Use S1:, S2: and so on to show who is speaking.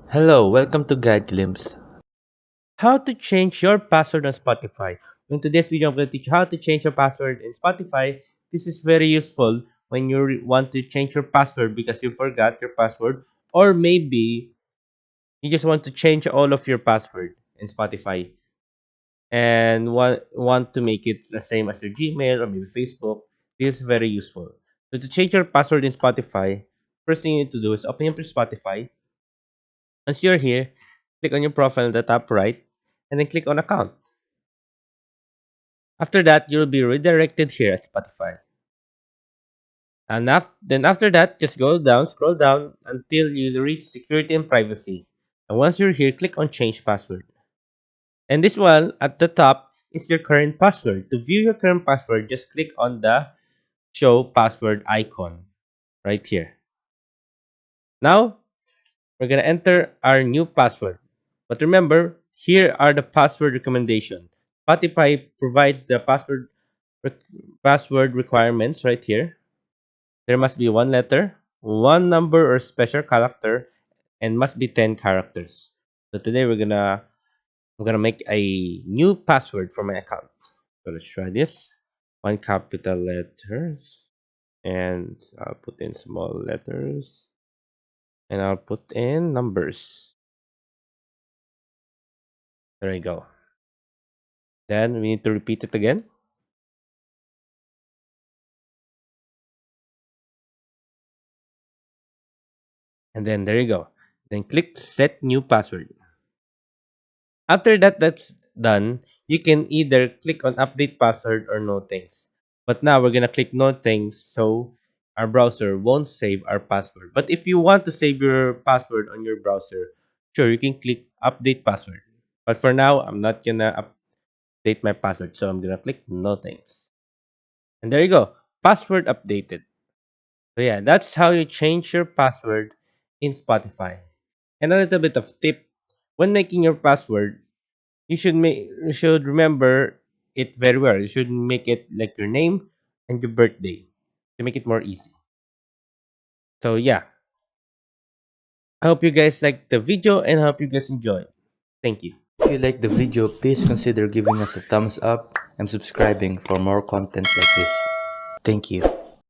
S1: Hello, welcome to Guide Glimpse. How to change your password on Spotify. In today's video, I'm going to teach you how to change your password in Spotify. This is very useful when you want to change your password because you forgot your password, or maybe you just want to change all of your password in Spotify and want to make it the same as your Gmail or maybe Facebook. This is very useful. So to change your password in Spotify, first thing you need to do is open up your Spotify. Once you're here, click on your profile in the top right and then click on account. After that, you'll be redirected here at Spotify. And then after that, just scroll down until you reach security and privacy. And once you're here, click on change password. And this one at the top is your current password. To view your current password, just click on the show password icon right here. Now, we're going to enter our new password. But remember, here are the password recommendations. Spotify provides the password requirements right here. There must be one letter, one number or special character, and must be 10 characters. So today I'm gonna make a new password for my account. So let's try this. One capital letters, and I'll put in small letters, and I'll put in numbers. There you go. Then we need to repeat it again. And then there you go. Then click set new password. After that's done, you can either click on update password or no thanks. But now we're gonna click no thanks so our browser won't save our password. But if you want to save your password on your browser, sure you can click update password. But for now, I'm not gonna update my password, so I'm gonna click no thanks. And there you go, password updated. So yeah, that's how you change your password in Spotify. And a little bit of tip: when making your password, you should remember it very well. You should make it like your name and your birthday to make it more easy. So yeah, I hope you guys like the video and I hope you guys enjoy. Thank you. If you like the video, please consider giving us a thumbs up and subscribing for more content like this. Thank you.